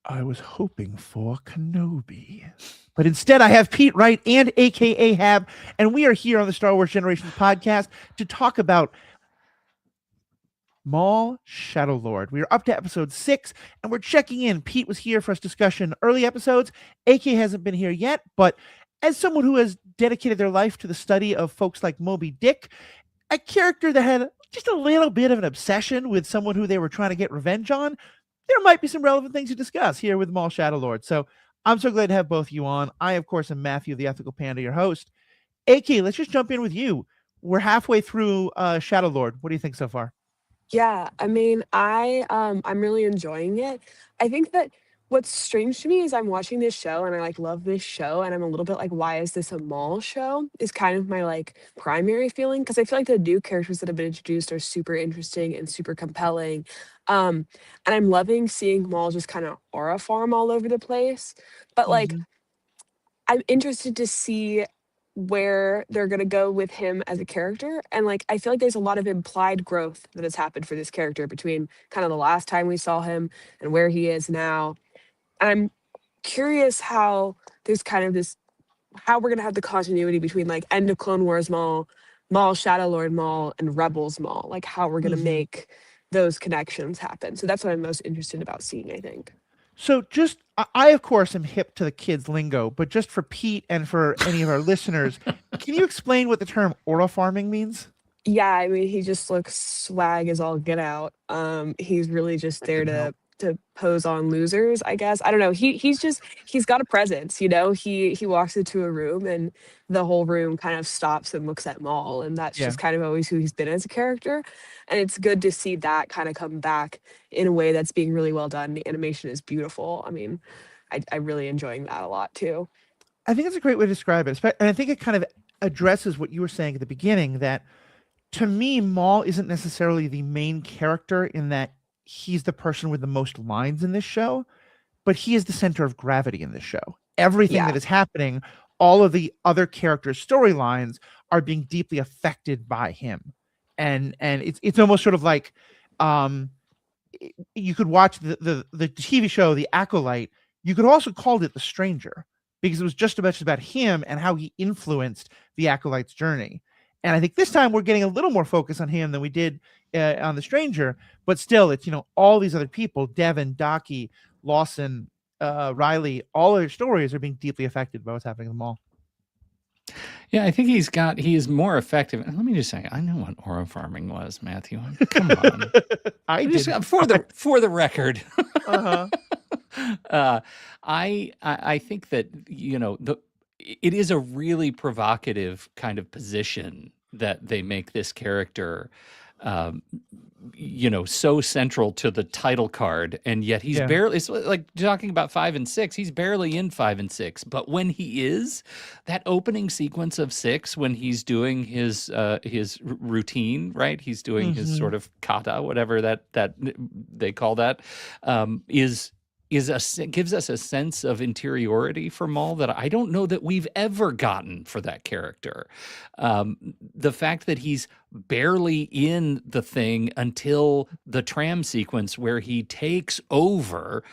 I was hoping for Kenobi. But instead, I have Pete Wright and AKA Hab, and we are here on the Star Wars Generations podcast to talk about Maul Shadow Lord. We are up to episode 6, and we're checking in. Pete was here for us discussion early episodes. AK hasn't been here yet, but as someone who has dedicated their life to the study of folks like Moby Dick, a character that had just a little bit of an obsession with someone who they were trying to get revenge on, there might be some relevant things to discuss here with Maul Shadow Lord. So I'm so glad to have both of you on. I, of course, am Matthew, the Ethical Panda, your host. AK, let's just jump in with you. We're halfway through Shadow Lord. What do you think so far? Yeah, I mean, I'm really enjoying it. I think that what's strange to me is I'm watching this show and I like love this show and I'm a little bit like, why is this a mall show? Is kind of my like primary feeling because I feel like the new characters that have been introduced are super interesting and super compelling. And I'm loving seeing Maul just kind of aura farm all over the place. But like Mm-hmm. I'm interested to see where they're going to go with him as a character. And like, I feel like there's a lot of implied growth that has happened for this character between kind of the last time we saw him and where he is now. And I'm curious how there's kind of this, how we're going to have the continuity between like end of Clone Wars Maul, Maul, Shadow Lord Maul, and Rebels Maul, like how we're going to Mm-hmm. make those connections happen. So that's what I'm most interested about seeing, I think. So just, I of course am hip to the kids lingo, but just for Pete and for any of our listeners, can you explain what the term aura farming means? Yeah, I mean, he just looks swag as all get out. He's really just That there didn't help. to pose on losers, I guess. I don't know. He's got a presence, He walks into a room and the whole room kind of stops and looks at Maul, and that's Yeah. just kind of always who he's been as a character. And it's good to see that kind of come back in a way that's being really well done. The animation is beautiful. I mean, I really enjoying that a lot too. I think it's a great way to describe it. And I think it kind of addresses what you were saying at the beginning that to me, Maul isn't necessarily the main character in that he's the person with the most lines in this show, but he is the center of gravity in this show. Everything Yeah. that is happening, all of the other characters' storylines are being deeply affected by him. And it's almost sort of like um you could watch the TV show The Acolyte. You could also call it The Stranger because it was just about him and how he influenced the Acolyte's journey. And I think this time we're getting a little more focus on him than we did on The Stranger, but still, it's all these other people: Devin, Docky, Lawson, Riley. All their stories are being deeply affected by what's happening in the mall. Yeah, I think he is more effective. And let me just say, I know what aura farming was, Matthew. Come on. I Just did. for the record. Uh-huh. I think that it is a really provocative kind of position that they make this character um, so central to the title card, and yet he's Yeah. barely. It's like talking about 5 and 6. He's barely in 5 and 6, but when he is, that opening sequence of 6, when he's doing his routine, right? He's doing his Mm-hmm. sort of kata, whatever that they call that, is gives us a sense of interiority for Maul that I don't know that we've ever gotten for that character. The fact that he's barely in the thing until the tram sequence where he takes over,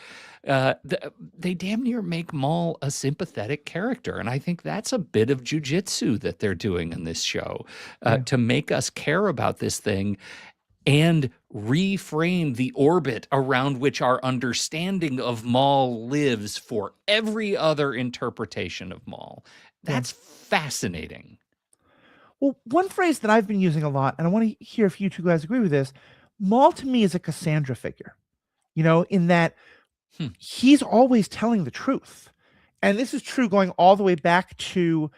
they damn near make Maul a sympathetic character. And I think that's a bit of jujitsu that they're doing in this show Yeah. to make us care about this thing and reframe the orbit around which our understanding of Maul lives for every other interpretation of Maul. Yeah. That's fascinating. Well, one phrase that I've been using a lot, and I want to hear if you two guys agree with this: Maul to me is a Cassandra figure, in that Hmm. he's always telling the truth. And this is true going all the way back to,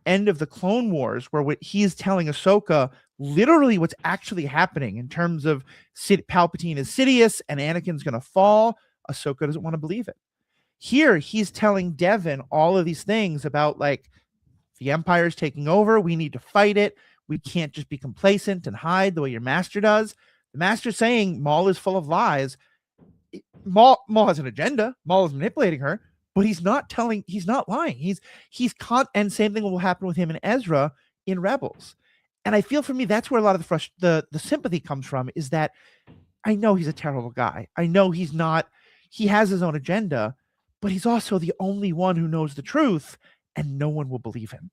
end of the Clone Wars, where what he's telling Ahsoka literally what's actually happening in terms of Palpatine is Sidious and Anakin's going to fall. Ahsoka doesn't want to believe it. Here, he's telling Devin all of these things about like the Empire's taking over. We need to fight it. We can't just be complacent and hide the way your master does. The master's saying Maul is full of lies. Maul has an agenda. Maul is manipulating her, but he's not lying. And same thing will happen with him and Ezra in Rebels. And I feel for me, that's where a lot of the sympathy comes from, is that I know he's a terrible guy. I know he's not, he has his own agenda, but he's also the only one who knows the truth, and no one will believe him.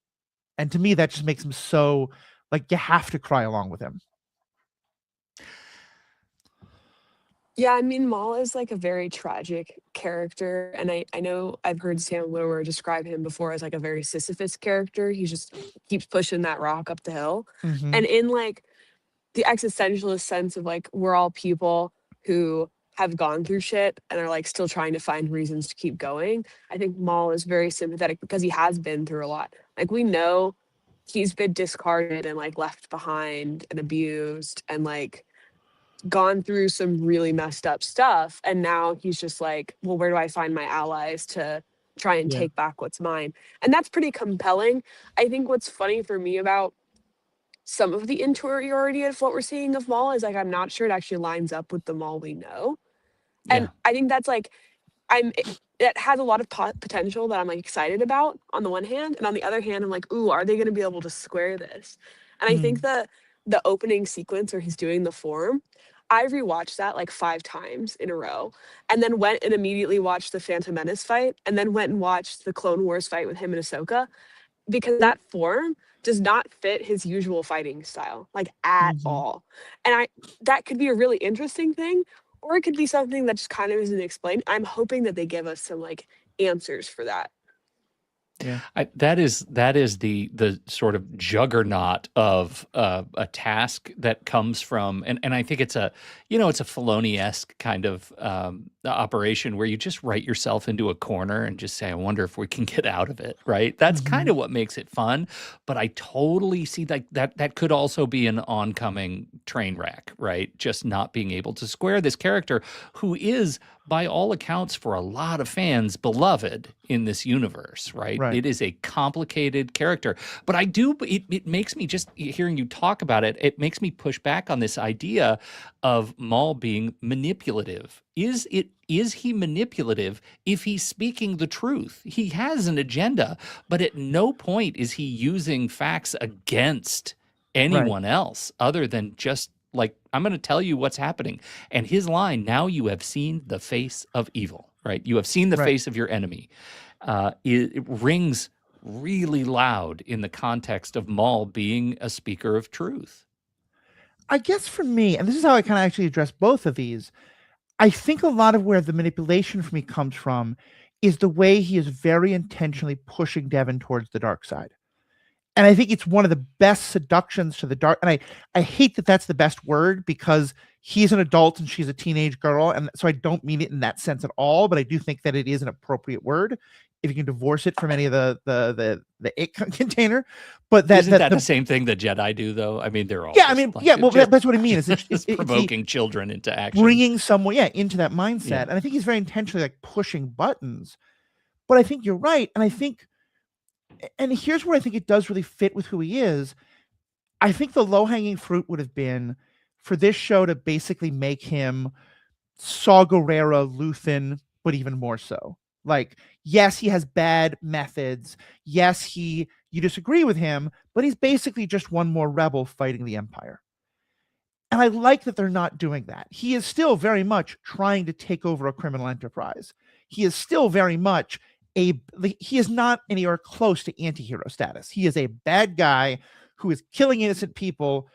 And to me, that just makes him so like you have to cry along with him. Yeah, I mean, Maul is like a very tragic character, and I know I've heard Sam Witwer describe him before as like a very Sisyphus character. He just keeps pushing that rock up the hill, Mm-hmm. and in like the existentialist sense of like we're all people who have gone through shit and are like still trying to find reasons to keep going. I think Maul is very sympathetic because he has been through a lot. Like we know he's been discarded and like left behind and abused and like gone through some really messed up stuff, and now he's just like, well, where do I find my allies to try and Yeah. take back what's mine? And that's pretty compelling. I think what's funny for me about some of the interiority of what we're seeing of Maul is like I'm not sure it actually lines up with the Maul we know. And Yeah. I think that's like it has a lot of potential that I'm like excited about on the one hand, and on the other hand I'm like, ooh, are they going to be able to square this? And I think Mm. the opening sequence where he's doing the form, I rewatched that like 5 times in a row, and then went and immediately watched the Phantom Menace fight, and then went and watched the Clone Wars fight with him and Ahsoka, because that form does not fit his usual fighting style like at Mm-hmm. all. And I that could be a really interesting thing, or it could be something that just kind of isn't explained. I'm hoping that they give us some like answers for that. Yeah. That is the sort of juggernaut of a task that comes from, and I think it's a it's a Filoni-esque kind of operation where you just write yourself into a corner and just say, I wonder if we can get out of it, right? That's kind Mm-hmm. of what makes it fun. But I totally see that could also be an oncoming train wreck, right? Just not being able to square this character who is, by all accounts, for a lot of fans, beloved in this universe, right? Right. It is a complicated character. But it makes me, just hearing you talk about it, it makes me push back on this idea of Maul being manipulative. Is he manipulative if he's speaking the truth? He has an agenda, but at no point is he using facts against Right. anyone else other than just like, I'm going to tell you what's happening. And his line, now you have seen the face of evil, right? You have seen the Right. face of your enemy. It rings really loud in the context of Maul being a speaker of truth. I guess for me, and this is how I kind of actually address both of these, I think a lot of where the manipulation for me comes from is the way he is very intentionally pushing Devin towards the dark side. And I think it's one of the best seductions to the dark. And I hate that that's the best word because he's an adult and she's a teenage girl. And so I don't mean it in that sense at all, but I do think that it is an appropriate word if you can divorce it from any of the it container. But Isn't that the the same thing the Jedi do, though? I mean, they're all yeah, I just mean, like yeah, well, just, that's what I mean. Is just it's the provoking children into action. bringing someone, yeah, into that mindset. Yeah. And I think he's very intentionally like pushing buttons. But I think you're right. And I think, and here's where I think it does really fit with who he is. I think the low hanging fruit would have been for this show to basically make him Saw Gerrera Luthen, but even more so. Like, yes, he has bad methods. Yes, you disagree with him, but he's basically just one more rebel fighting the Empire. And I like that they're not doing that. He is still very much trying to take over a criminal enterprise. He is still very much he is not anywhere close to anti-hero status. He is a bad guy who is killing innocent people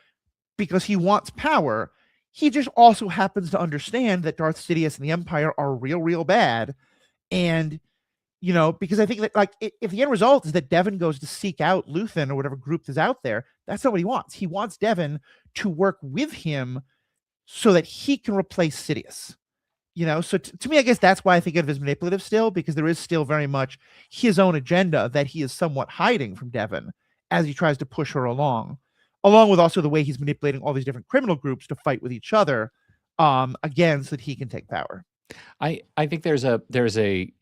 because he wants power. He just also happens to understand that Darth Sidious and the Empire are real, real bad. And, because I think that, like, if the end result is that Devin goes to seek out Luthen or whatever group is out there, that's not what he wants. He wants Devin to work with him so that he can replace Sidious. So to me, I guess that's why I think of it as manipulative still, because there is still very much his own agenda that he is somewhat hiding from Devin as he tries to push her along with also the way he's manipulating all these different criminal groups to fight with each other, again, so that he can take power. I think there's a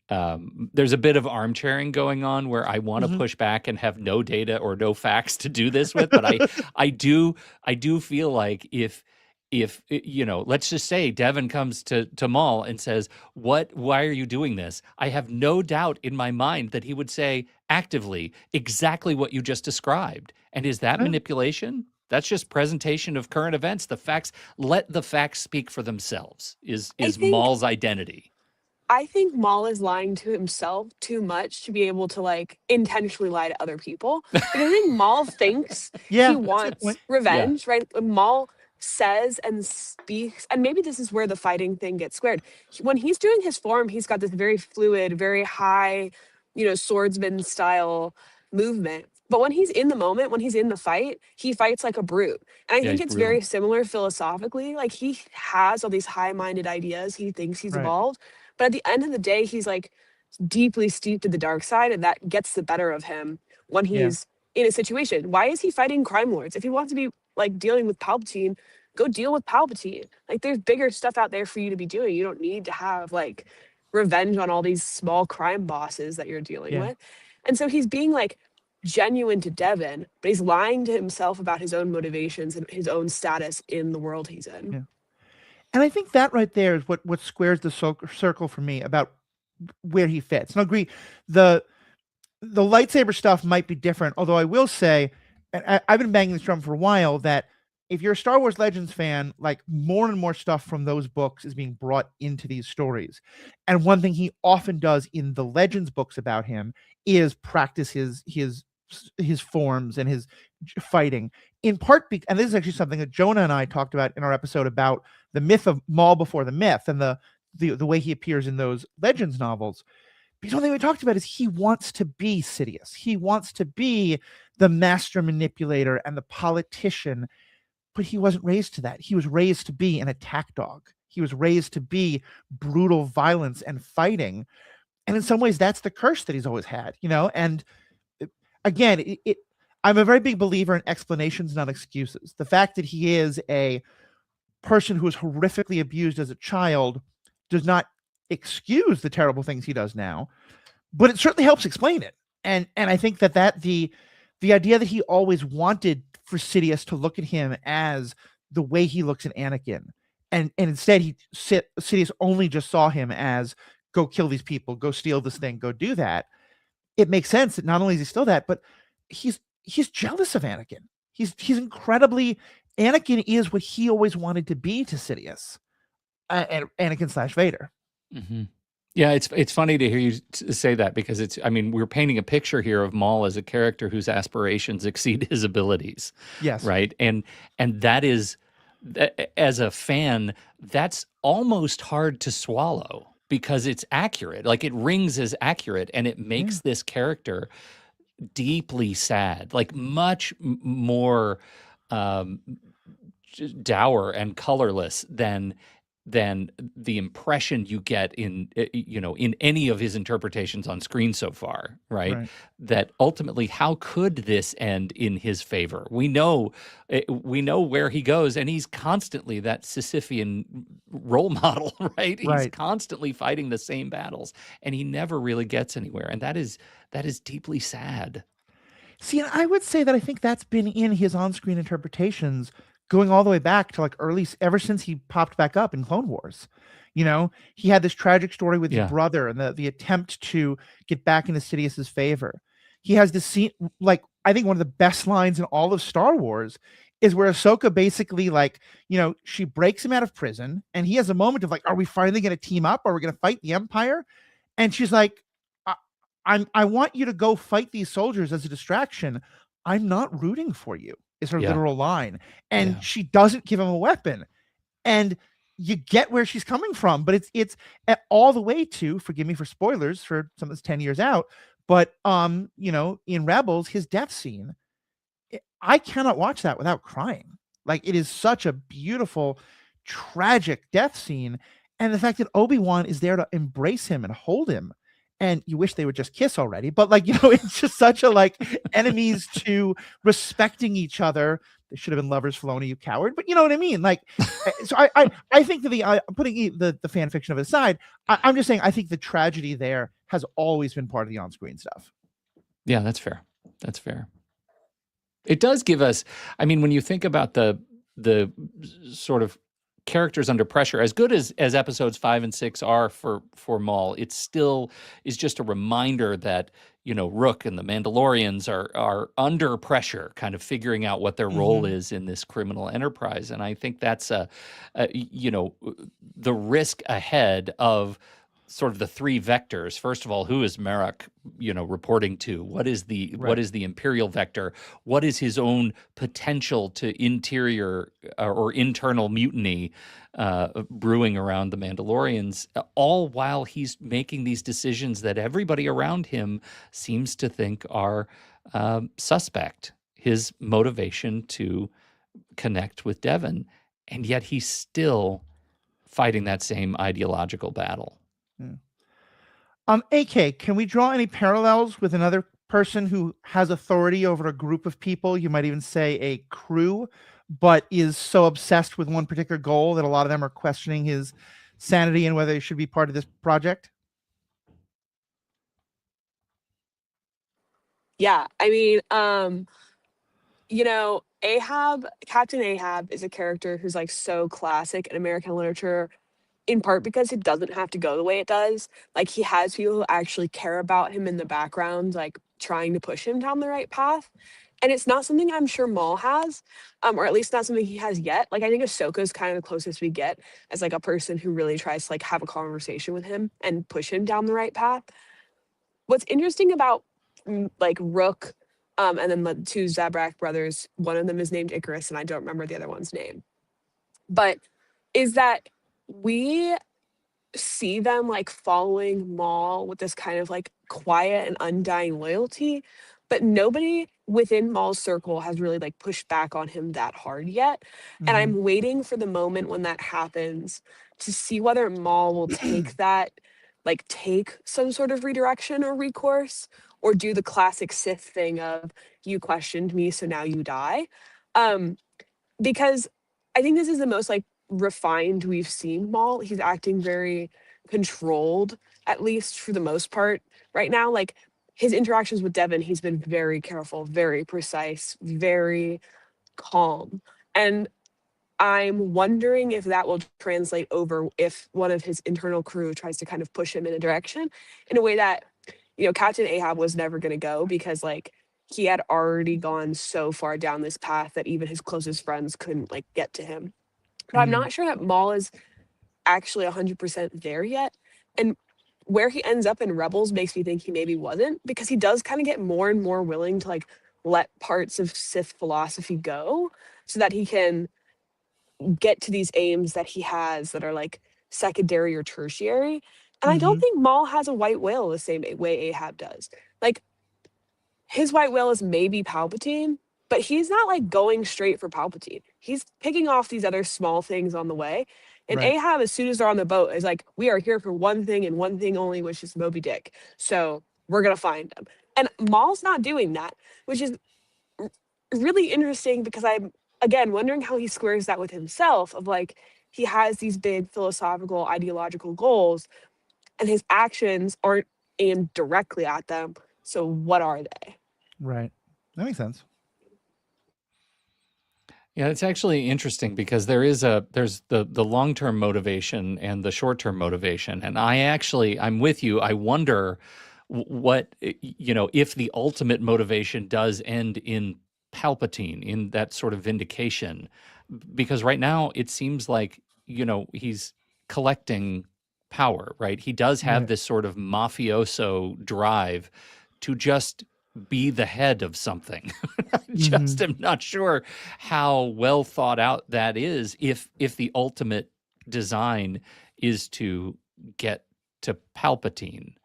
bit of armchairing going on where I want to push back and have no data or no facts to do this with, but I do feel like if let's just say Devin comes to Maul and says, why are you doing this? I have no doubt in my mind that he would say actively exactly what you just described. And is that manipulation? That's just presentation of current events. The facts, let the facts speak for themselves, is I think Maul's identity. I think Maul is lying to himself too much to be able to like intentionally lie to other people. Because I think Maul thinks he Yeah, that's a good wants point. Yeah. revenge, right? When Maul says and speaks, and maybe this is where the fighting thing gets squared. When he's doing his form, he's got this very fluid, very high, swordsman style movement. But when he's in the moment, when he's in the fight, he fights like a brute. And I Yeah, think he's it's brutal. very similar philosophically. Like he has all these high minded ideas. He thinks he's Right. evolved. But at the end of the day, he's like deeply steeped in the dark side, and that gets the better of him when Yeah. he's in a situation. Why is he fighting crime lords? If he wants to be like dealing with Palpatine, go deal with Palpatine. Like there's bigger stuff out there for you to be doing. You don't need to have like revenge on all these small crime bosses that you're dealing Yeah. with. And so he's being like genuine to Devin, but he's lying to himself about his own motivations and his own status in the world he's in. Yeah. And I think that right there is what squares the circle for me about where he fits. And I agree, the the lightsaber stuff might be different, although I will say, and I've been banging this drum for a while, that if you're a Star Wars Legends fan, like more and more stuff from those books is being brought into these stories. And one thing he often does in the Legends books about him is practice his forms and his fighting. In part, and this is actually something that Jonah and I talked about in our episode about the myth of Maul before the myth and the way he appears in those Legends novels. Because one thing we talked about is he wants to be Sidious. He wants to be the master manipulator and the politician, but he wasn't raised to that. He was raised to be an attack dog. He was raised to be brutal violence and fighting. And in some ways, that's the curse that he's always had, And again, I'm a very big believer in explanations, not excuses. The fact that he is a person who was horrifically abused as a child does not excuse the terrible things he does now, but it certainly helps explain it. And I think that the idea that he always wanted for Sidious to look at him as the way he looks at Anakin, and instead Sidious only just saw him as go kill these people, go steal this thing, go do that. It makes sense that not only is he still that, but he's jealous of Anakin. He's incredibly Anakin is what he always wanted to be to Sidious, and Anakin / Vader. Mm-hmm. Yeah, it's funny to hear you say that because I mean, we're painting a picture here of Maul as a character whose aspirations exceed his abilities. Yes. Right. And that is, as a fan, that's almost hard to swallow because it's accurate. Like it rings as accurate and it makes this character deeply sad, like much more dour and colorless than the impression you get in in any of his interpretations on screen so far, right? That ultimately, how could this end in his favor? We know where he goes, and he's constantly that Sisyphean role model, right? He's constantly fighting the same battles, and he never really gets anywhere, and that is deeply sad. See, I would say that I think that's been in his on-screen interpretations going all the way back to ever since he popped back up in Clone Wars. He had this tragic story with his brother and the attempt to get back into Sidious's favor. He has this scene, I think one of the best lines in all of Star Wars is where Ahsoka basically she breaks him out of prison and he has a moment of are we finally going to team up? Are we going to fight the Empire? And she's like, I want you to go fight these soldiers as a distraction. I'm not rooting for you, is her literal line. And she doesn't give him a weapon. And you get where she's coming from, but it's all the way to, forgive me for spoilers for something that's 10 years out, but in Rebels, his death scene, I cannot watch that without crying. It is such a beautiful, tragic death scene. And the fact that Obi-Wan is there to embrace him and hold him. And you wish they would just kiss already, but it's just such a enemies to respecting each other. They should have been lovers, Filoni, you coward. But you know what I mean? So I think that putting the fan fiction of it aside, I'm just saying I think the tragedy there has always been part of the on-screen stuff. Yeah, that's fair. That's fair. It does give us, I mean, when you think about the sort of characters under pressure, as good as episodes 5 and 6 are for Maul, it still is just a reminder that Rook and the Mandalorians are under pressure, kind of figuring out what their role is in this criminal enterprise. And I think that's the risk ahead of sort of the three vectors. First of all, who is Merrick, reporting to? What is the Right. imperial vector? What is his own potential to interior or internal mutiny brewing around the Mandalorians? All while he's making these decisions that everybody around him seems to think are suspect. His motivation to connect with Devon, and yet he's still fighting that same ideological battle. Yeah. AK, can we draw any parallels with another person who has authority over a group of people? You might even say a crew, but is so obsessed with one particular goal that a lot of them are questioning his sanity and whether he should be part of this project. Yeah, I mean, Captain Ahab is a character who's like so classic in American literature, in part because it doesn't have to go the way it does. Like he has people who actually care about him in the background, like trying to push him down the right path. And it's not something I'm sure Maul has, or at least not something he has yet. Like I think Ahsoka is kind of the closest we get as like a person who really tries to like have a conversation with him and push him down the right path. What's interesting about like Rook, and then the two Zabrak brothers, one of them is named Icarus, and I don't remember the other one's name, but is that we see them like following Maul with this kind of like quiet and undying loyalty, but nobody within Maul's circle has really like pushed back on him that hard yet. And Mm-hmm. I'm waiting for the moment when that happens to see whether Maul will take that, like take some sort of redirection or recourse, or do the classic Sith thing of you questioned me, so now you die. Um, because I think this is the most like refined we've seen Maul. He's acting very controlled, at least for the most part right now. Like his interactions with Devon, he's been very careful, very precise, very calm. And I'm wondering if that will translate over if one of his internal crew tries to kind of push him in a direction in a way that, Captain Ahab was never going to go, because like he had already gone so far down this path that even his closest friends couldn't like get to him. But I'm Mm-hmm. not sure that Maul is actually 100% there yet. And where he ends up in Rebels makes me think he maybe wasn't, because he does kind of get more and more willing to like let parts of Sith philosophy go so that he can get to these aims that he has that are like secondary or tertiary. And I Mm-hmm. don't think Maul has a white whale the same way Ahab does. Like his white whale is maybe Palpatine, but he's not like going straight for Palpatine. He's picking off these other small things on the way. And Right. Ahab, as soon as they're on the boat, is like, we are here for one thing and one thing only, which is Moby Dick. So we're gonna find him. And Maul's not doing that, which is really interesting, because I'm again wondering how he squares that with himself of like he has these big philosophical ideological goals and his actions aren't aimed directly at them. So what are they? Right. That makes sense. Yeah, it's actually interesting because there's the long-term motivation and the short-term motivation. And I'm with you. I wonder what, if the ultimate motivation does end in Palpatine, in that sort of vindication. Because right now it seems like, he's collecting power, right? He does have Right. this sort of mafioso drive to just be the head of something. I Mm-hmm. just am not sure how well thought out that is, if the ultimate design is to get to Palpatine.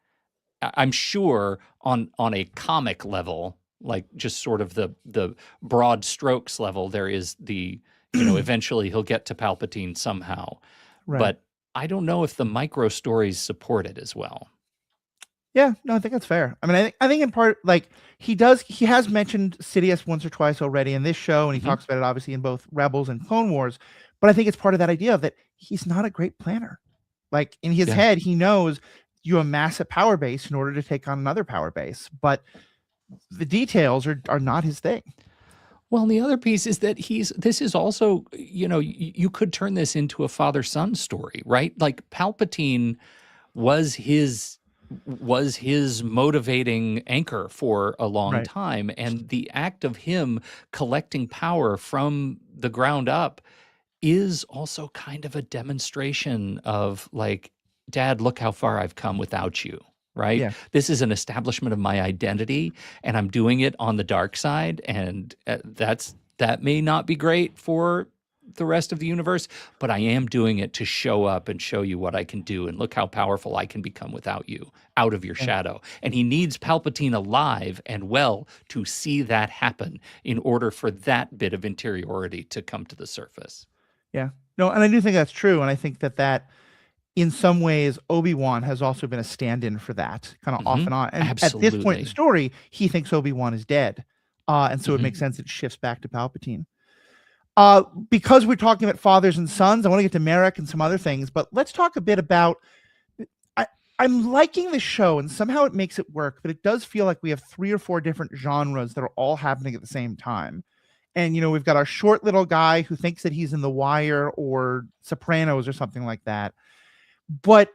I'm sure on a comic level, like just sort of the broad strokes level, there is the, eventually he'll get to Palpatine somehow. Right. But I don't know if the micro stories support it as well. Yeah, no, I think that's fair. I mean, I think in part, like he has mentioned Sidious once or twice already in this show, and he Mhm. talks about it obviously in both Rebels and Clone Wars. But I think it's part of that idea of that he's not a great planner. Like in his Yeah. head, he knows you amass a power base in order to take on another power base, but the details are not his thing. Well, the other piece is that this is also, you could turn this into a father-son story, right? Like Palpatine was his motivating anchor for a long Right. time, and the act of him collecting power from the ground up is also kind of a demonstration of like Dad, look how far I've come without you, right? Yeah. This is an establishment of my identity, and I'm doing it on the dark side, and that may not be great for the rest of the universe, but I am doing it to show up and show you what I can do, and look how powerful I can become without you, out of your Yeah. shadow. And he needs Palpatine alive and well to see that happen in order for that bit of interiority to come to the surface. Yeah. No, and I do think that's true. And I think that in some ways, Obi-Wan has also been a stand-in for that, kind of off and on. And at this point in the Absolutely. story, he thinks Obi-Wan is dead. And so it Mhm. makes sense it shifts back to Palpatine. Because we're talking about fathers and sons, I want to get to Merrick and some other things, but let's talk a bit about I'm liking the show, and somehow it makes it work, but it does feel like we have 3 or 4 different genres that are all happening at the same time. And we've got our short little guy who thinks that he's in The Wire or Sopranos or something like that. But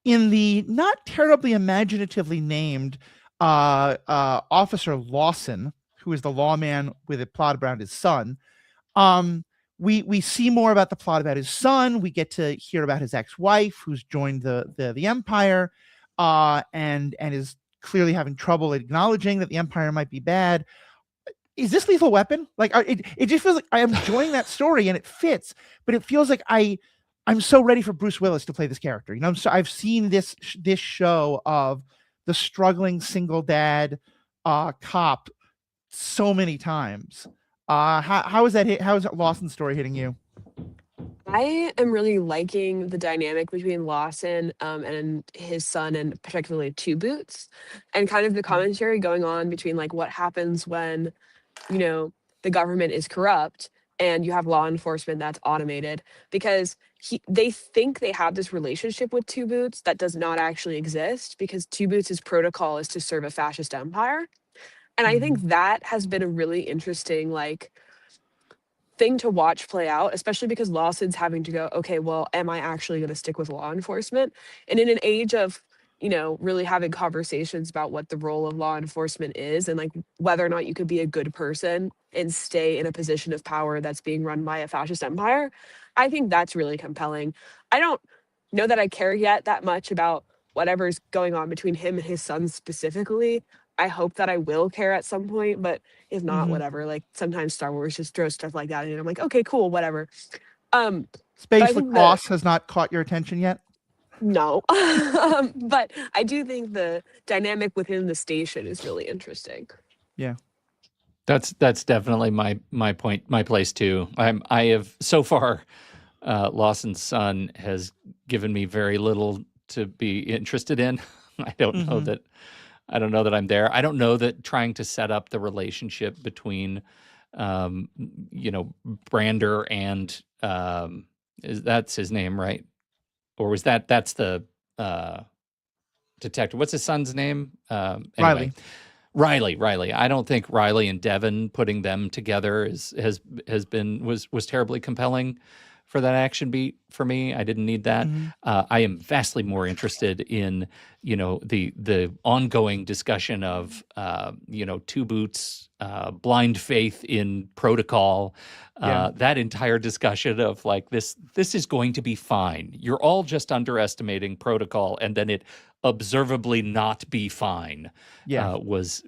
in the not terribly imaginatively named Officer Lawson, who is the lawman with a plot around his son, we see more about the plot about his son. We get to hear about his ex-wife, who's joined the Empire, and is clearly having trouble acknowledging that the Empire might be bad. Is this Lethal Weapon? Like, it just feels like I am enjoying that story and it fits, but it feels like I'm so ready for Bruce Willis to play this character. I've seen this show of the struggling single dad cop so many times. How is that how is that Lawson story hitting you? I am really liking the dynamic between Lawson and his son, and particularly Two Boots, and kind of the commentary going on between like what happens when, you know, the government is corrupt and you have law enforcement that's automated, because they think they have this relationship with Two Boots that does not actually exist, because Two Boots' protocol is to serve a fascist empire. And I think that has been a really interesting like thing to watch play out, especially because Lawson's having to go, okay, well, am I actually going to stick with law enforcement? And in an age of, really having conversations about what the role of law enforcement is, and like whether or not you could be a good person and stay in a position of power that's being run by a fascist empire, I think that's really compelling. I don't know that I care yet that much about whatever's going on between him and his son specifically. I hope that I will care at some point, but if not, Mhm. whatever. Like sometimes Star Wars just throws stuff like that in, and I'm like, okay, cool, whatever. But I Space think the Lacrosse has not caught your attention yet? no, but I do think the dynamic within the station is really interesting. Yeah. That's definitely my point, my place too. I have so far, Lawson's son has given me very little to be interested in. I don't know Mhm. that I'm there. I don't know that trying to set up the relationship between, Brander and that's his name, right? Or was that's the detective? What's his son's name? Anyway, Riley. Riley. I don't think Riley and Devin putting them together was terribly compelling for that action beat for me. I didn't need that. Mhm. I am vastly more interested in the ongoing discussion of Two Boots, blind faith in protocol. Yeah. That entire discussion of like this is going to be fine. You're all just underestimating protocol, and then it observably not be fine. Yeah. Was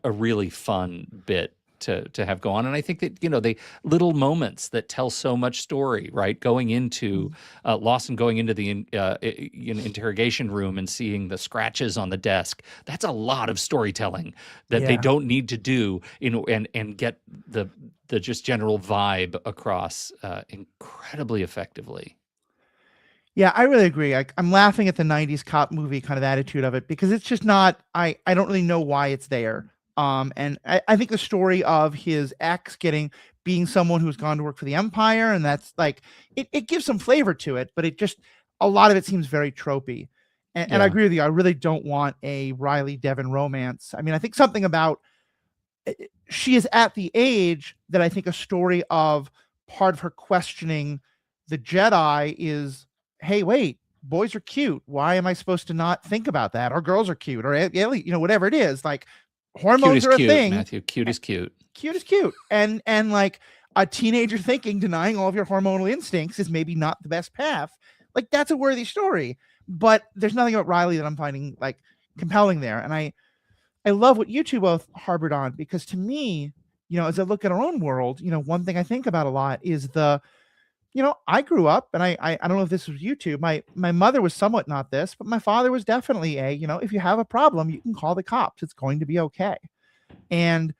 a really fun bit to have go on. And I think that, the little moments that tell so much story, right? Going into Lawson going into the interrogation room and seeing the scratches on the desk. That's a lot of storytelling that they Yeah. don't need to do and get the just general vibe across incredibly effectively. Yeah, I really agree. I'm laughing at the 90s cop movie kind of attitude of it, because it's just not, I don't really know why it's there. And I think the story of his ex being someone who's gone to work for the Empire, and that's like, it gives some flavor to it, but it just, a lot of it seems very tropey. And I Yeah. agree with you. I really don't want a Riley Devin romance. I mean, I think something about, she is at the age that I think a story of part of her questioning the Jedi is, hey, wait, boys are cute. Why am I supposed to not think about that? Or girls are cute, or whatever it is. Like, Cute hormones is are a cute, thing. Matthew. Cute is cute. Cute is cute. And like a teenager thinking denying all of your hormonal instincts is maybe not the best path. Like, that's a worthy story. But there's nothing about Riley that I'm finding like compelling there. And I love what you two both harbored on, because to me, as I look at our own world, one thing I think about a lot is I grew up, and I don't know if this was you two. My mother was somewhat not this, but my father was definitely if you have a problem, you can call the cops. It's going to be okay. And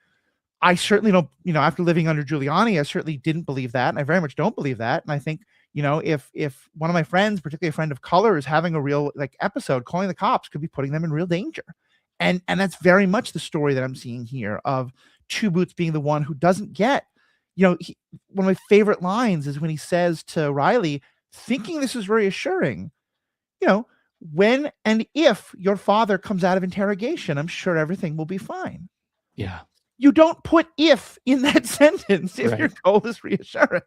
I certainly don't, after living under Giuliani, I certainly didn't believe that. And I very much don't believe that. And I think, if one of my friends, particularly a friend of color, is having a real like episode, calling the cops could be putting them in real danger. And that's very much the story that I'm seeing here, of Two Boots being the one who doesn't get, one of my favorite lines is when he says to Riley, thinking this is reassuring, when and if your father comes out of interrogation, I'm sure everything will be fine. Yeah. You don't put if in that sentence if your goal is reassurance.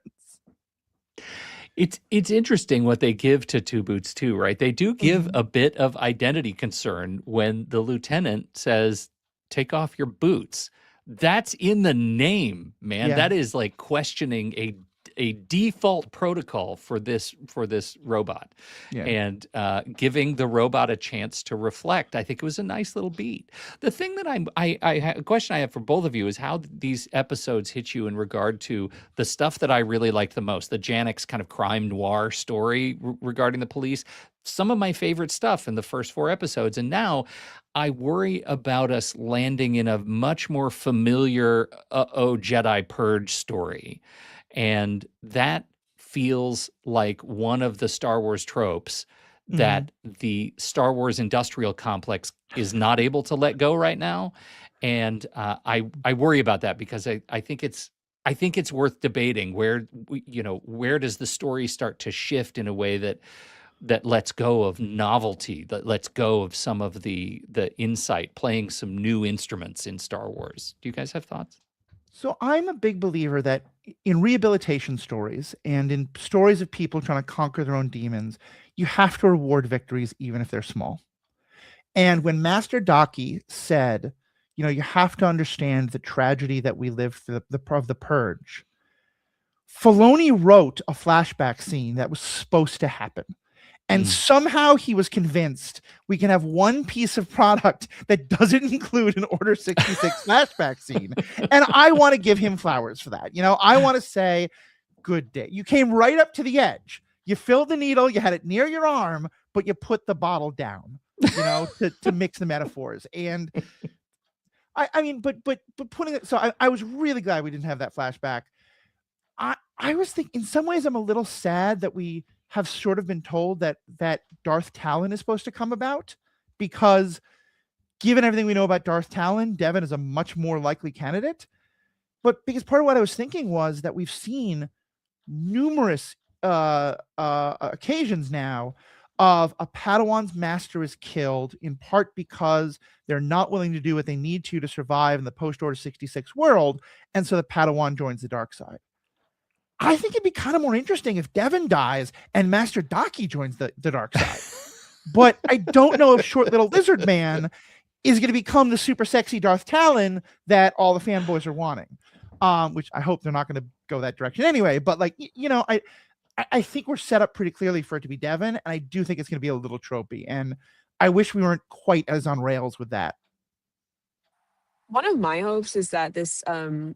It's interesting what they give to Two Boots too, right? They do give a bit of identity concern when the lieutenant says, take off your boots. That's in the name, man. Yeah. That is like questioning a default protocol for this robot, and giving the robot a chance to reflect. I think it was a nice little beat. The thing that a question I have for both of you is how these episodes hit you in regard to the stuff that I really liked the most, the Janix kind of crime noir story regarding the police. Some of my favorite stuff in the first 4 episodes, and now I worry about us landing in a much more familiar Jedi Purge story. And that feels like one of the Star Wars tropes that the Star Wars industrial complex is not able to let go right now. And I worry about that, because I think it's worth debating where does the story start to shift in a way that lets go of novelty, that lets go of some of the insight, playing some new instruments in Star Wars. Do you guys have thoughts? So I'm a big believer that in rehabilitation stories and in stories of people trying to conquer their own demons, you have to reward victories even if they're small. And when Master Daki said, you have to understand the tragedy that we lived through of the Purge, Filoni wrote a flashback scene that was supposed to happen. And somehow he was convinced we can have one piece of product that doesn't include an Order 66 flashback scene. And I want to give him flowers for that. I want to say, good day. You came right up to the edge. You filled the needle. You had it near your arm, but you put the bottle down, to mix the metaphors. And I mean, but putting it, so I was really glad we didn't have that flashback. I was thinking, in some ways, I'm a little sad that we have sort of been told that Darth Talon is supposed to come about, because given everything we know about Darth Talon, Devin is a much more likely candidate. But because part of what I was thinking was that we've seen numerous occasions now of a Padawan's master is killed, in part because they're not willing to do what they need to survive in the post-Order 66 world, and so the Padawan joins the dark side. I think it'd be kind of more interesting if Devin dies and Master Daki joins the dark side. But I don't know if short little lizard man is going to become the super sexy Darth Talon that all the fanboys are wanting. Which I hope they're not going to go that direction anyway. But I think we're set up pretty clearly for it to be Devin, and I do think it's going to be a little tropey. And I wish we weren't quite as on rails with that. One of my hopes is that this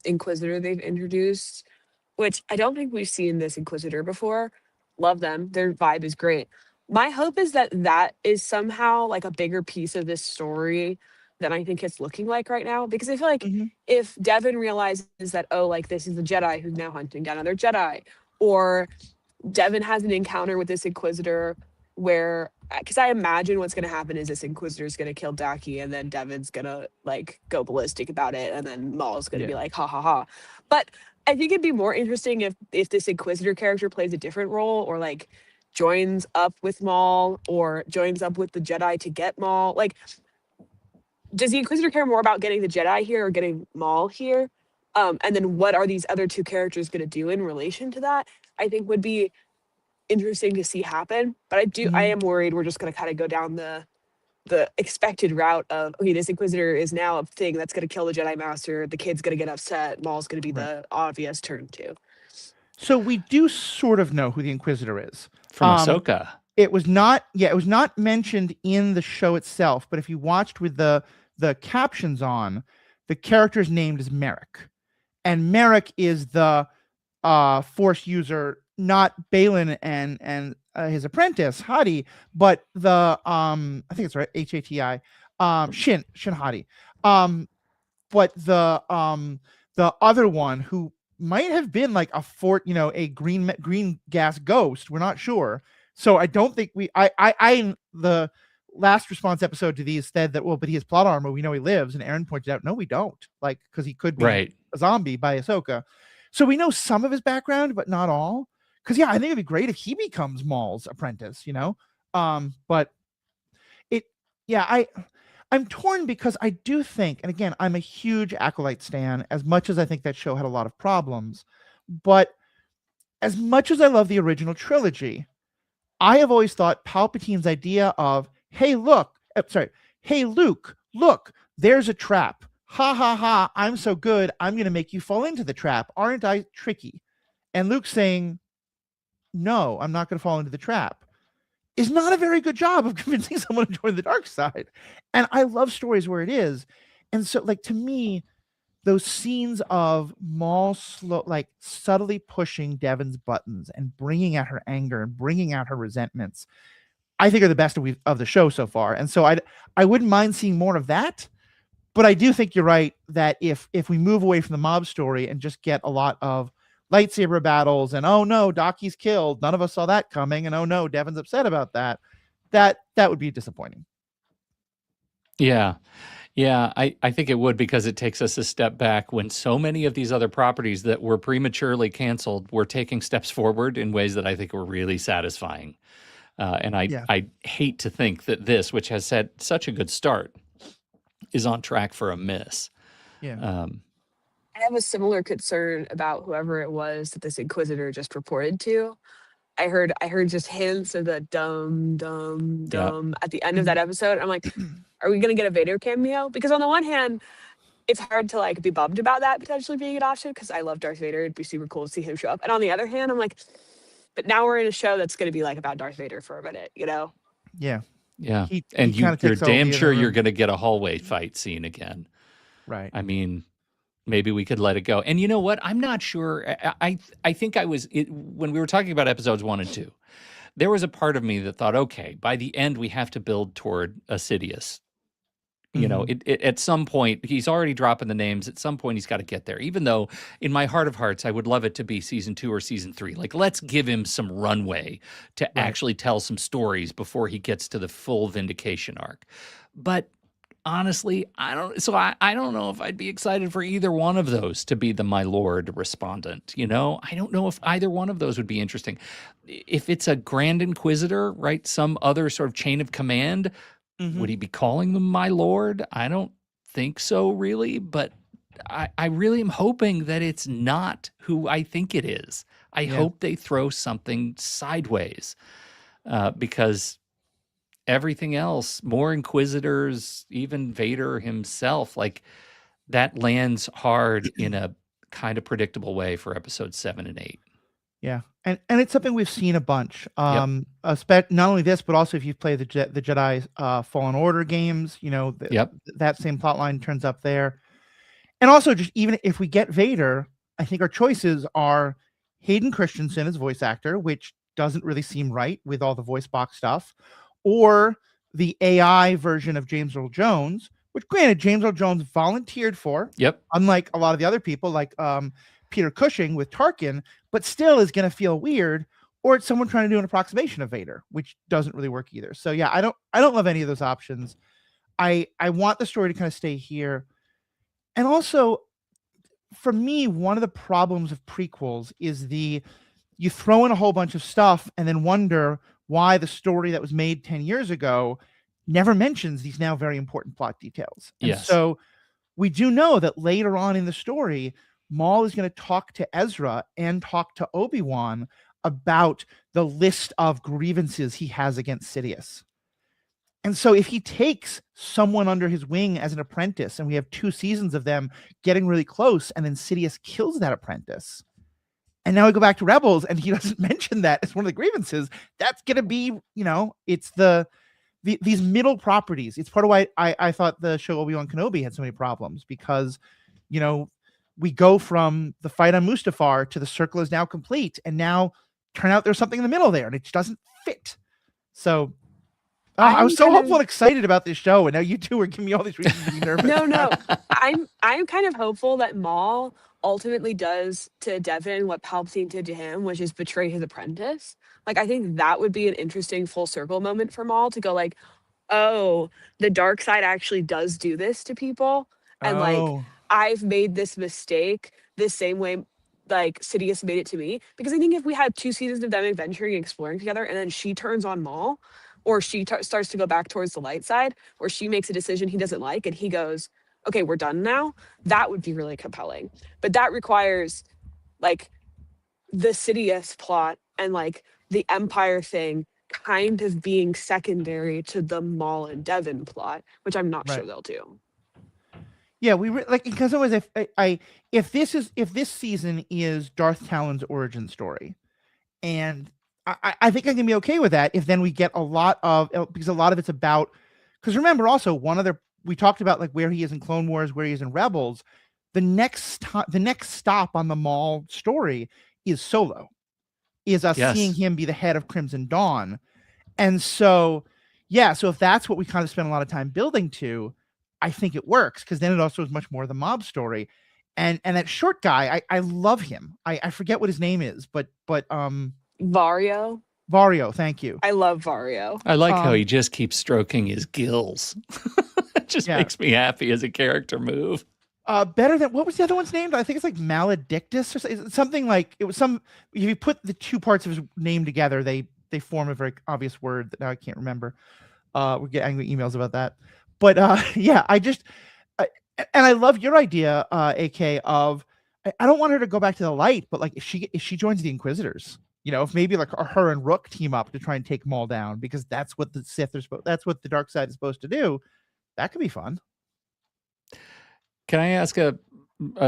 Inquisitor they've introduced, which I don't think we've seen this Inquisitor before. Love them. Their vibe is great. My hope is that is somehow like a bigger piece of this story than I think it's looking like right now. Because I feel like if Devin realizes that, this is the Jedi who's now hunting down other Jedi, or Devin has an encounter with this Inquisitor where, because I imagine what's going to happen is this Inquisitor is going to kill Daki, and then Devin's going to go ballistic about it, and then Maul's going to be like, ha ha ha. But I think it'd be more interesting if this Inquisitor character plays a different role, or joins up with Maul, or joins up with the Jedi to get Maul. Does the Inquisitor care more about getting the Jedi here or getting Maul here? And then what are these other 2 characters going to do in relation to that? I think would be interesting to see happen. But I am worried we're just going to kind of go down the expected route of, okay, this Inquisitor is now a thing that's going to kill the Jedi Master. The kid's going to get upset. Maul's going to be the obvious turn to. So we do sort of know who the Inquisitor is. From Ahsoka. It was not, yeah, it was not mentioned in the show itself, but if you watched with the captions on, the character's named as Merrick. And Merrick is the force user, not Balin and his apprentice Hadi, but the I think it's right, Hati, Shin Hadi. But the other one who might have been like a green gas ghost. We're not sure. So I don't think I the last response episode to these said that, well, but he has plot armor. We know he lives. And Aaron pointed out, no, we don't. Like, because he could be Right. a zombie by Ahsoka. So we know some of his background, but not all. Because yeah, I think it'd be great if he becomes Maul's apprentice, But I'm torn because I do think, and again, I'm a huge Acolyte stan, as much as I think that show had a lot of problems. But as much as I love the original trilogy, I have always thought Palpatine's idea of, hey, Luke, look, there's a trap. Ha ha ha, I'm so good, I'm going to make you fall into the trap. Aren't I tricky? And Luke saying, no, I'm not going to fall into the trap, is not a very good job of convincing someone to join the dark side. And I love stories where it is. And so, like, to me, those scenes of Maul subtly pushing Devon's buttons and bringing out her anger and bringing out her resentments, I think are the best of the show so far. And so I wouldn't mind seeing more of that. But I do think you're right that if we move away from the mob story and just get a lot of lightsaber battles and, oh no, Dockie's killed, none of us saw that coming, and oh no, Devon's upset about that would be disappointing. Yeah. Yeah, I think it would, because it takes us a step back when so many of these other properties that were prematurely canceled were taking steps forward in ways that I think were really satisfying. And I hate to think that this, which has had such a good start, is on track for a miss. Yeah. I have a similar concern about whoever it was that this Inquisitor just reported to. I heard just hints of the dum at the end of that episode. I'm like, are we gonna get a Vader cameo? Because on the one hand, it's hard to like be bummed about that potentially being an option, because I love Darth Vader. It'd be super cool to see him show up. And on the other hand, I'm like, but now we're in a show that's gonna be like about Darth Vader for a minute, Yeah. Yeah. He you're damn sure you're room. going to get a hallway fight scene again. Right. I mean, maybe we could let it go. And you know what? I'm not sure. I think when we were talking about episodes 1 and 2, there was a part of me that thought, okay, by the end, we have to build toward Sidious. At some point, he's already dropping the names. At some point, he's got to get there. Even though, in my heart of hearts, I would love it to be season 2 or season 3. Like, let's give him some runway to actually tell some stories before he gets to the full vindication arc. But honestly, I don't know if I'd be excited for either one of those to be the my lord respondent. I don't know if either one of those would be interesting. If it's a Grand Inquisitor, right, some other sort of chain of command, would he be calling them my lord? I don't think so, really. But I really am hoping that it's not who I think it is. I hope they throw something sideways, because everything else, more Inquisitors, even Vader himself, like, that lands hard in a kind of predictable way for episodes 7 and 8. Yeah, and it's something we've seen a bunch. Not only this, but also if you've played the Jedi Fallen Order games, that same plot line turns up there. And also, just even if we get Vader, I think our choices are Hayden Christensen as voice actor, which doesn't really seem right with all the voice box stuff, or the AI version of James Earl Jones, which, granted, James Earl Jones volunteered for. Unlike a lot of the other people, like Peter Cushing with Tarkin, but still is going to feel weird. Or it's someone trying to do an approximation of Vader, which doesn't really work either. So yeah, I don't love any of those options. I want the story to kind of stay here. And also, for me, one of the problems of prequels is you throw in a whole bunch of stuff and then wonder why the story that was made 10 years ago never mentions these now very important plot details. And so we do know that later on in the story, Maul is going to talk to Ezra and talk to Obi-Wan about the list of grievances he has against Sidious. And so if he takes someone under his wing as an apprentice, and we have 2 seasons of them getting really close, and then Sidious kills that apprentice, And now we go back to Rebels, and he doesn't mention that as one of the grievances. That's going to be, it's these middle properties. It's part of why I thought the show Obi-Wan Kenobi had so many problems, because, we go from the fight on Mustafar to the circle is now complete, and now turn out there's something in the middle there, and it just doesn't fit. So I was so hopeful and excited about this show, and now you two are giving me all these reasons to be nervous. No. I'm kind of hopeful that Maul ultimately does to Devin what Palpatine did to him, which is betray his apprentice. Like, I think that would be an interesting full circle moment for Maul to go like, oh, the dark side actually does do this to people. And like, I've made this mistake the same way like Sidious made it to me. Because I think if we had 2 seasons of them adventuring and exploring together, and then she turns on Maul, or she starts to go back towards the light side, or she makes a decision he doesn't like, and he goes, okay, we're done now, that would be really compelling. But that requires like the Sidious plot and like the Empire thing kind of being secondary to the Maul and Devin plot, which I'm not sure they'll do. Yeah, because always if this season is Darth Talon's origin story, and I think I can be okay with that if then we get a lot of, because a lot of it's about, because remember also we talked about like where he is in Clone Wars, where he is in Rebels. The next stop on the Maul story is Solo, is us seeing him be the head of Crimson Dawn. And so if that's what we kind of spend a lot of time building to, I think it works, because then it also is much more the mob story. And that short guy, I love him. I forget what his name is, but Vario, thank you. I love Vario. I like how he just keeps stroking his gills. It just makes me happy as a character move. Better than, what was the other one's name? I think it's like Maledictus or something. Like, it was if you put the two parts of his name together, they form a very obvious word that now I can't remember. We get angry emails about that. But and I love your idea, AK, of I don't want her to go back to the light, but like if she joins the Inquisitors, if maybe like her and Rook team up to try and take Maul down, because that's what the Sith that's what the dark side is supposed to do. That could be fun. Can I ask a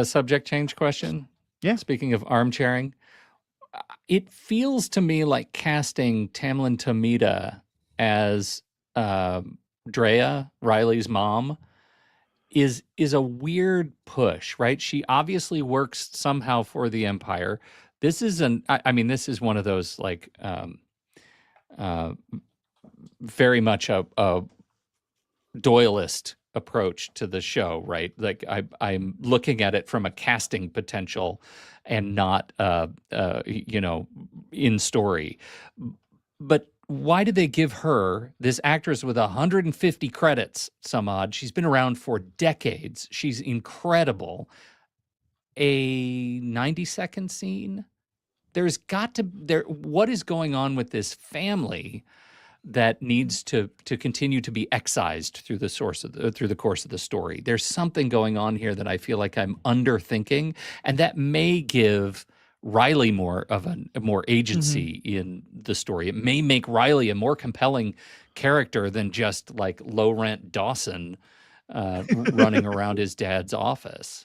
subject change question? Yeah. Speaking of armchairing, it feels to me like casting Tamlin Tomita as Drea, Riley's mom, is a weird push, right? She obviously works somehow for the Empire. This is this is one of those like very much a Doyleist approach to the show, right? Like I'm looking at it from a casting potential and not in story. But why did they give her, this actress with 150 credits, some odd? She's been around for decades. She's incredible. A 90-second scene? There's got to what is going on with this family that needs to continue to be excised through the course of the story? There's something going on here that I feel like I'm underthinking, and that may give Riley more agency in the story. It may make Riley a more compelling character than just like low rent Dawson running around his dad's office.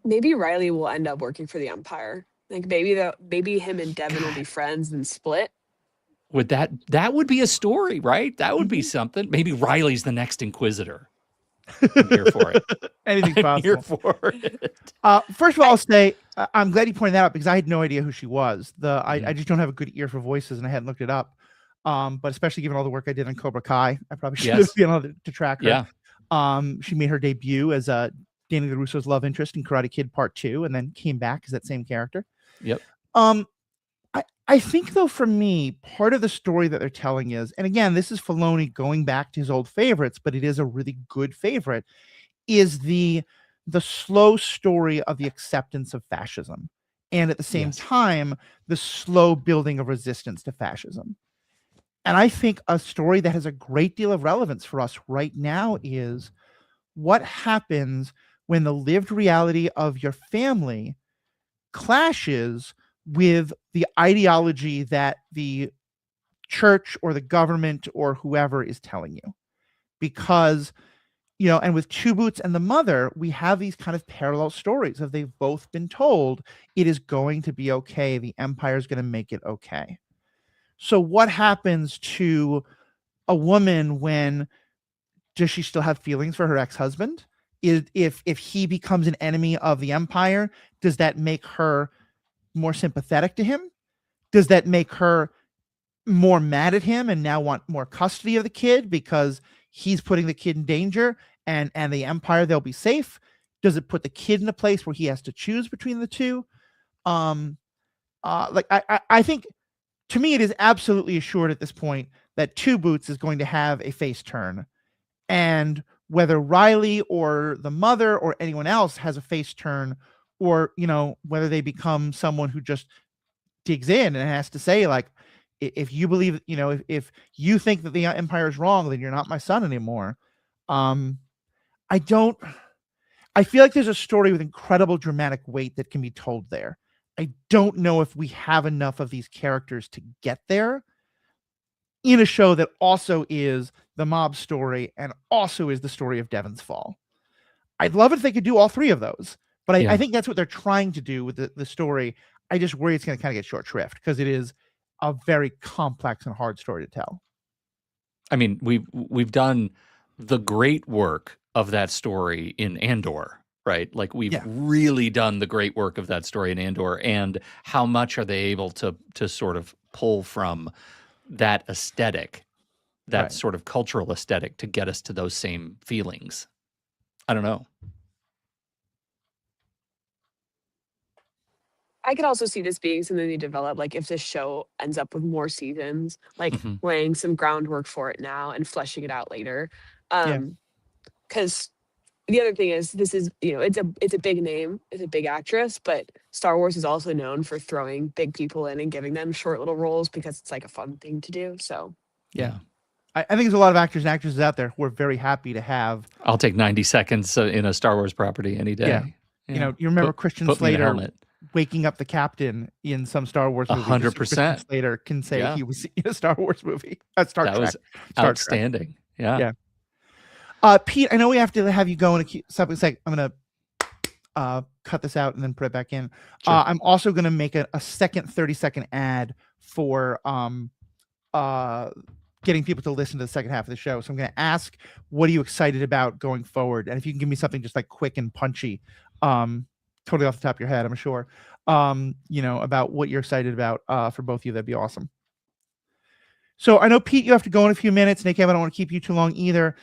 Maybe Riley will end up working for the Empire. Like maybe him and Devin will be friends and split. Would that would be a story, right? That would be something. Maybe Riley's the next Inquisitor. I'm here for it. Anything's possible. Here for it. First of all, I'll say I'm glad you pointed that out, because I had no idea who she was. I just don't have a good ear for voices, and I hadn't looked it up. But especially given all the work I did on Cobra Kai, I probably should have been able to track her. Yeah. She made her debut as Danny LaRusso's love interest in Karate Kid Part 2, and then came back as that same character. Yep. I think, though, for me, part of the story that they're telling is, and again, this is Filoni going back to his old favorites, but it is a really good favorite, is the slow story of the acceptance of fascism, and at the same time, the slow building of resistance to fascism. And I think a story that has a great deal of relevance for us right now is what happens when the lived reality of your family clashes with the ideology that the church or the government or whoever is telling you. Because and with Two Boots and the mother, we have these kind of parallel stories of they've both been told it is going to be okay. The Empire is going to make it okay. So what happens to a woman when does she still have feelings for her ex-husband? If he becomes an enemy of the Empire, does that make her more sympathetic to him? Does that make her more mad at him and now want more custody of the kid because he's putting the kid in danger and the Empire, they'll be safe? Does it put the kid in a place where he has to choose between the two? I think, to me, it is absolutely assured at this point that Two Boots is going to have a face turn. And whether Riley or the mother or anyone else has a face turn, or, whether they become someone who just digs in and has to say, like, if you believe, if you think that the Empire is wrong, then you're not my son anymore. I feel like there's a story with incredible dramatic weight that can be told there. I don't know if we have enough of these characters to get there in a show that also is the mob story and also is the story of Devon's fall. I'd love it if they could do all three of those, but I think that's what they're trying to do with the story. I just worry it's going to kind of get short shrift because it is a very complex and hard story to tell. I mean, we've done the great work of that story in Andor, right? Like we've really done the great work of that story in Andor, and how much are they able to sort of pull from that aesthetic, that sort of cultural aesthetic, to get us to those same feelings? I don't know. I could also see this being something they develop, like if this show ends up with more seasons, like laying some groundwork for it now and fleshing it out later. Because the other thing is, this is, it's a big name, it's a big actress, but Star Wars is also known for throwing big people in and giving them short little roles because it's like a fun thing to do. So I think there's a lot of actors and actresses out there who are very happy to have. I'll take 90 seconds in a Star Wars property any day. You remember Christian Slater waking up the captain in some Star Wars movie. 100%. Christian Slater can say he was in a Star Wars movie. Star Trek. Was outstanding. Trek. Pete, I know we have to have you go in a second. I'm going to cut this out and then put it back in. Sure. I'm also going to make a second 30-second ad for getting people to listen to the second half of the show. So I'm going to ask, what are you excited about going forward? And if you can give me something just like quick and punchy, totally off the top of your head, I'm sure, about what you're excited about for both of you, that'd be awesome. So I know, Pete, you have to go in a few minutes. Nick, I don't want to keep you too long either.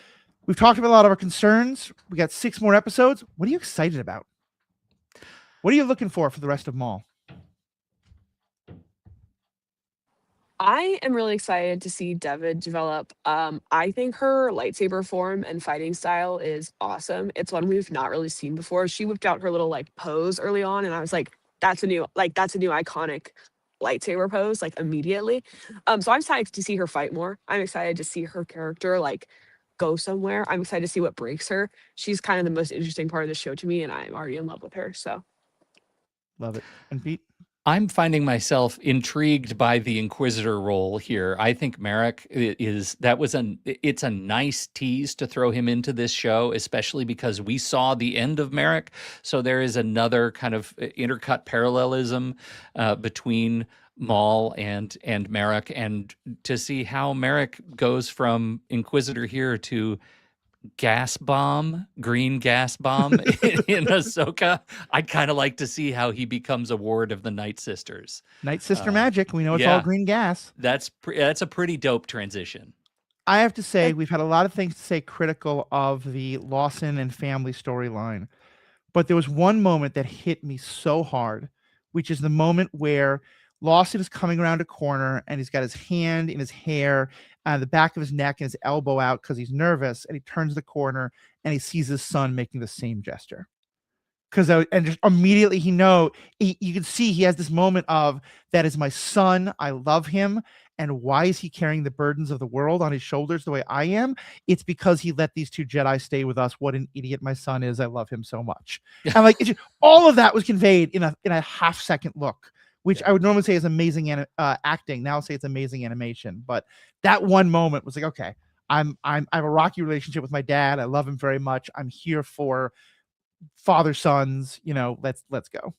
We've talked about a lot of our concerns. We got 6 more episodes. What are you excited about? What are you looking for the rest of Maul? I am really excited to see Devid develop. I think her lightsaber form and fighting style is awesome. It's one we've not really seen before. She whipped out her little pose early on, and I was like, that's a new iconic lightsaber pose, immediately. So I'm excited to see her fight more. I'm excited to see her character go somewhere. I'm excited to see what breaks her. She's kind of the most interesting part of the show to me, and I'm already in love with her. So love it. And Pete? I'm finding myself intrigued by the Inquisitor role here. I think Merrick it's a nice tease to throw him into this show, especially because we saw the end of Merrick. So there is another kind of intercut parallelism between Maul and Merrick, and to see how Merrick goes from Inquisitor here to green gas bomb in Ahsoka. I'd kind of like to see how he becomes a ward of the Night Sisters. Night Sister magic. We know it's all green gas. That's a pretty dope transition. I have to say, we've had a lot of things to say critical of the Lawson and family storyline, but there was one moment that hit me so hard, which is the moment where Lawson is coming around a corner and he's got his hand in his hair, the back of his neck, and his elbow out because he's nervous, and he turns the corner and he sees his son making the same gesture. And just immediately you can see he has this moment of, that is my son, I love him, and why is he carrying the burdens of the world on his shoulders the way I am? It's because he let these 2 Jedi stay with us. What an idiot my son is. I love him so much. And all of that was conveyed in a half-second look, which I would normally say is amazing acting. Now I'll say it's amazing animation. But that one moment was like, okay, I have a rocky relationship with my dad. I love him very much. I'm here for father sons. Let's go.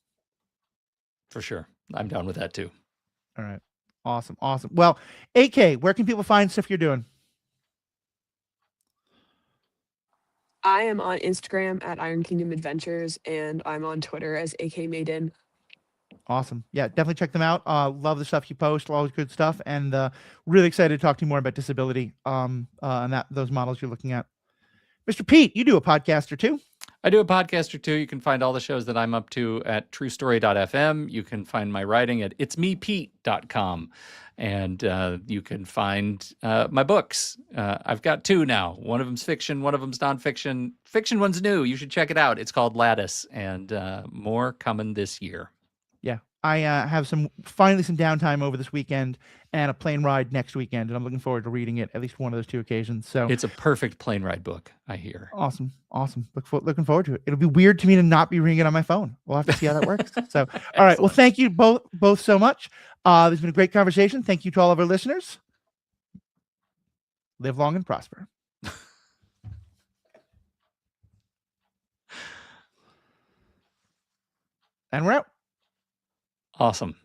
For sure. I'm down with that too. All right. Awesome. Well, AK, where can people find stuff you're doing? I am on Instagram at Iron Kingdom Adventures, and I'm on Twitter as AK Maiden. Awesome. Yeah, definitely check them out. Love the stuff you post. Always good stuff. And really excited to talk to you more about disability and those models you're looking at. Mr. Pete, you do a podcast or two. I do a podcast or two. You can find all the shows that I'm up to at truestory.fm. You can find my writing at itsmepete.com. And you can find my books. I've got two now. One of them's fiction, one of them's nonfiction. Fiction one's new. You should check it out. It's called Lattice, and more coming this year. Yeah, I have finally some downtime over this weekend and a plane ride next weekend, and I'm looking forward to reading it at least one of those two occasions. So it's a perfect plane ride book, I hear. Awesome. Looking forward to it. It'll be weird to me to not be reading it on my phone. We'll have to see how that works. So, all right. Well, thank you both so much. There's been a great conversation. Thank you to all of our listeners. Live long and prosper. And we're out. Awesome.